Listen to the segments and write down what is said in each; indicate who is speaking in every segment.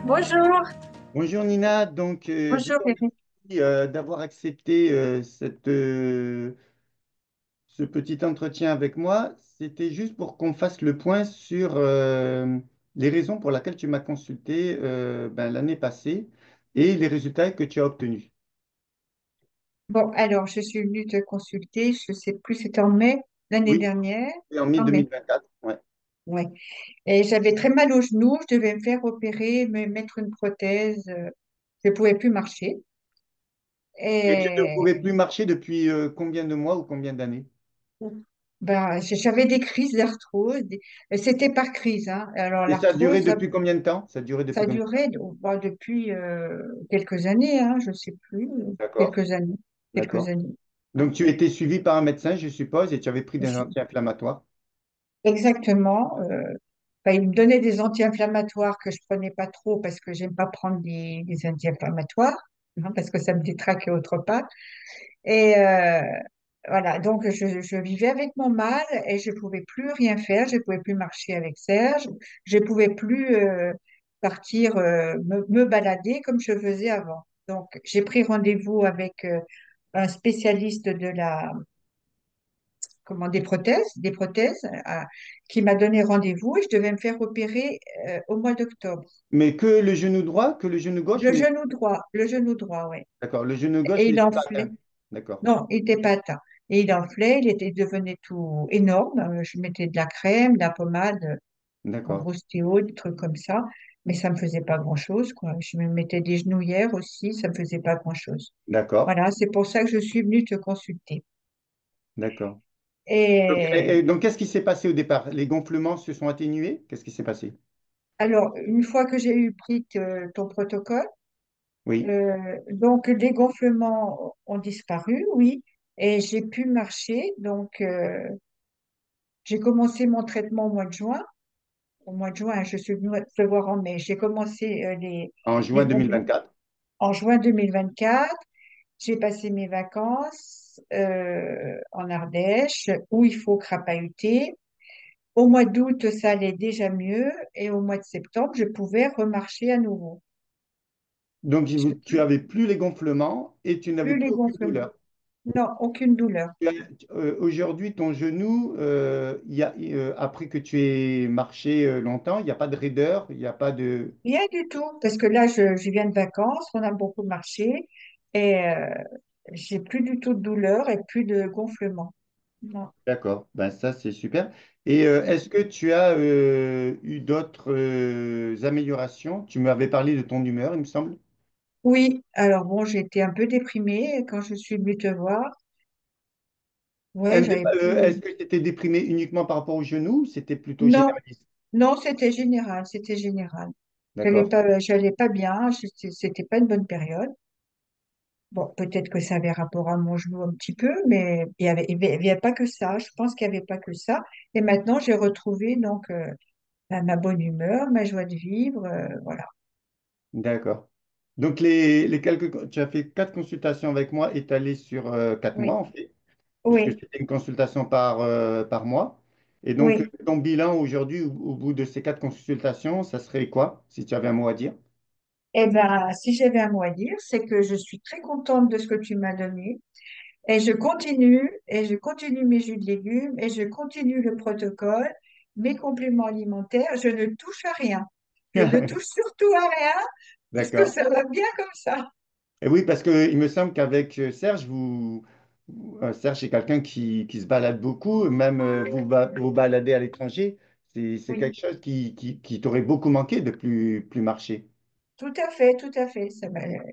Speaker 1: Bonjour,
Speaker 2: Bonjour Nina, je
Speaker 1: bonjour
Speaker 2: te
Speaker 1: Eric.
Speaker 2: remercie d'avoir accepté ce petit entretien avec moi. C'était juste pour qu'on fasse le point sur les raisons pour lesquelles tu m'as consulté l'année passée et les résultats que tu as obtenus.
Speaker 1: Bon, alors je suis venue te consulter, je sais plus, c'était en mai l'année
Speaker 2: Oui,
Speaker 1: dernière.
Speaker 2: et en mai
Speaker 1: En mai,
Speaker 2: 2024. Ouais.
Speaker 1: ouais. Et j'avais très mal au genou, je devais me faire opérer, me mettre une prothèse, je ne pouvais plus marcher.
Speaker 2: Et tu ne pouvais
Speaker 1: Et
Speaker 2: plus marcher depuis combien de mois ou combien d'années?
Speaker 1: ben, j'avais des crises d'arthrose, c'était par crise, hein. Alors
Speaker 2: Et ça a duré
Speaker 1: l'arthrose,
Speaker 2: depuis combien de temps? Ça a duré
Speaker 1: ça
Speaker 2: depuis combien de temps?
Speaker 1: durait bon, depuis quelques années, hein, je ne sais plus,
Speaker 2: D'accord,
Speaker 1: quelques années, quelques
Speaker 2: d'accord.
Speaker 1: années.
Speaker 2: Donc tu étais suivi par un médecin, je suppose, et tu avais pris des
Speaker 1: Je-
Speaker 2: anti-inflammatoires.
Speaker 1: Exactement. Enfin, il me donnait des anti-inflammatoires que je prenais pas trop parce que j'aime pas prendre des anti-inflammatoires, hein, parce que ça me détraque autre part. Et voilà, donc je vivais avec mon mal et je pouvais plus rien faire, je pouvais plus marcher avec Serge, je pouvais plus partir me balader comme je faisais avant. Donc j'ai pris rendez-vous avec un spécialiste de la comment des prothèses, qui m'a donné rendez-vous et je devais me faire opérer au mois d'octobre.
Speaker 2: Mais que le genou droit, que le genou gauche ou les...
Speaker 1: Le genou droit, oui.
Speaker 2: D'accord, le genou gauche,
Speaker 1: Et
Speaker 2: il
Speaker 1: il
Speaker 2: n'était pas
Speaker 1: enflait.
Speaker 2: atteint. D'accord,
Speaker 1: Non, il n'était pas atteint. Et il enflait, il devenait tout énorme. Je mettais de la crème, de la pommade, en
Speaker 2: d'accord,
Speaker 1: gros stéo, des trucs comme ça. Mais ça me faisait pas grand-chose, quoi. Je me mettais des genouillères aussi, ça me faisait pas grand-chose.
Speaker 2: d'accord,
Speaker 1: Voilà, c'est pour ça que je suis venue te consulter.
Speaker 2: d'accord.
Speaker 1: Et
Speaker 2: Donc, qu'est-ce qui s'est passé au départ? Les gonflements se sont atténués? Qu'est-ce qui s'est passé?
Speaker 1: alors, une fois que j'ai eu pris ton protocole,
Speaker 2: Oui,
Speaker 1: donc les gonflements ont disparu, oui, et j'ai pu marcher. Donc, j'ai commencé mon traitement au mois de juin. Au mois de juin, je suis venue te voir en mai. J'ai commencé
Speaker 2: en
Speaker 1: les
Speaker 2: juin
Speaker 1: gonflements
Speaker 2: 2024.
Speaker 1: en juin 2024. J'ai passé mes vacances en Ardèche, où il faut crapahuter. Au mois d'août, ça allait déjà mieux, et au mois de septembre, je pouvais remarcher à nouveau.
Speaker 2: Donc,
Speaker 1: Je-
Speaker 2: tu avais plus les gonflements et tu n'avais
Speaker 1: Plus
Speaker 2: plus
Speaker 1: les
Speaker 2: aucune
Speaker 1: gonflements.
Speaker 2: douleur.
Speaker 1: Non, aucune douleur.
Speaker 2: Aujourd'hui, ton genou, après que tu aies marché longtemps, il n'y a pas de raideur, il n'y a pas de...
Speaker 1: Rien du tout, parce que là, je viens de vacances, on a beaucoup marché et j'ai plus du tout de douleur et plus de gonflement. Non.
Speaker 2: D'accord, ben ça c'est super. Et est-ce que tu as eu d'autres améliorations? Tu m'avais parlé de ton humeur, il me semble.
Speaker 1: Oui, alors bon, j'étais un peu déprimée quand je suis venue te voir. Ouais, j'avais
Speaker 2: Est-ce
Speaker 1: plus.
Speaker 2: que tu étais déprimé uniquement par rapport au genou ou c'était plutôt
Speaker 1: Non,
Speaker 2: généraliste?
Speaker 1: non, c'était général, c'était général.
Speaker 2: D'accord,
Speaker 1: J'allais pas bien, c'était pas une bonne période. Bon, peut-être que ça avait rapport à mon genou un petit peu, mais il y avait pas que ça. Je pense qu'il y avait pas que ça. Et maintenant, j'ai retrouvé donc ma bonne humeur, ma joie de vivre, voilà.
Speaker 2: d'accord. Donc tu as fait 4 consultations avec moi étalées sur 4 mois
Speaker 1: Oui,
Speaker 2: en fait, puisque
Speaker 1: oui,
Speaker 2: c'était une consultation par mois. Et donc
Speaker 1: oui.
Speaker 2: ton bilan aujourd'hui, au bout de ces 4 consultations, ça serait quoi, si tu avais un mot à dire?
Speaker 1: Eh ben, si j'avais un mot à dire, c'est que je suis très contente de ce que tu m'as donné et je continue mes jus de légumes et je continue le protocole, mes compléments alimentaires. Je ne touche à rien. Je ne touche surtout à rien parce que
Speaker 2: D'accord.
Speaker 1: ça va bien comme ça.
Speaker 2: Et oui, parce qu'il me semble qu'avec Serge, Serge est quelqu'un qui se balade beaucoup, même vous baladez à l'étranger. C'est
Speaker 1: Oui,
Speaker 2: quelque chose qui t'aurait beaucoup manqué de plus marcher.
Speaker 1: tout à fait, tout à fait.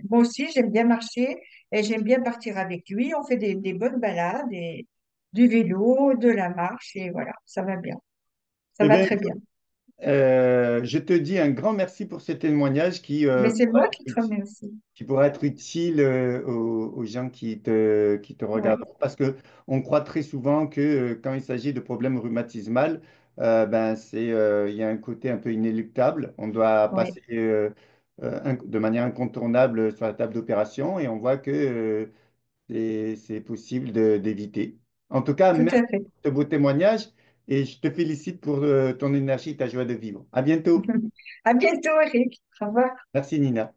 Speaker 1: Moi aussi, j'aime bien marcher et j'aime bien partir avec lui. On fait des bonnes balades et du vélo, de la marche et voilà, ça va bien. Ça
Speaker 2: Eh
Speaker 1: va
Speaker 2: bien,
Speaker 1: très bien.
Speaker 2: je te dis un grand merci pour ce témoignage
Speaker 1: Mais c'est moi qui te remercie.
Speaker 2: qui pourra être utile aux gens qui te
Speaker 1: Oui,
Speaker 2: regardent. Parce que on croit très souvent que quand il s'agit de problèmes rhumatismales, il y a un côté un peu inéluctable. On doit
Speaker 1: oui,
Speaker 2: passer de manière incontournable sur la table d'opération et on voit que c'est possible d'éviter. En tout cas,
Speaker 1: tout
Speaker 2: merci
Speaker 1: à fait.
Speaker 2: pour ce beau témoignage. et je te félicite pour ton énergie et ta joie de vivre. À bientôt.
Speaker 1: À bientôt, Eric. Au revoir.
Speaker 2: Merci Nina.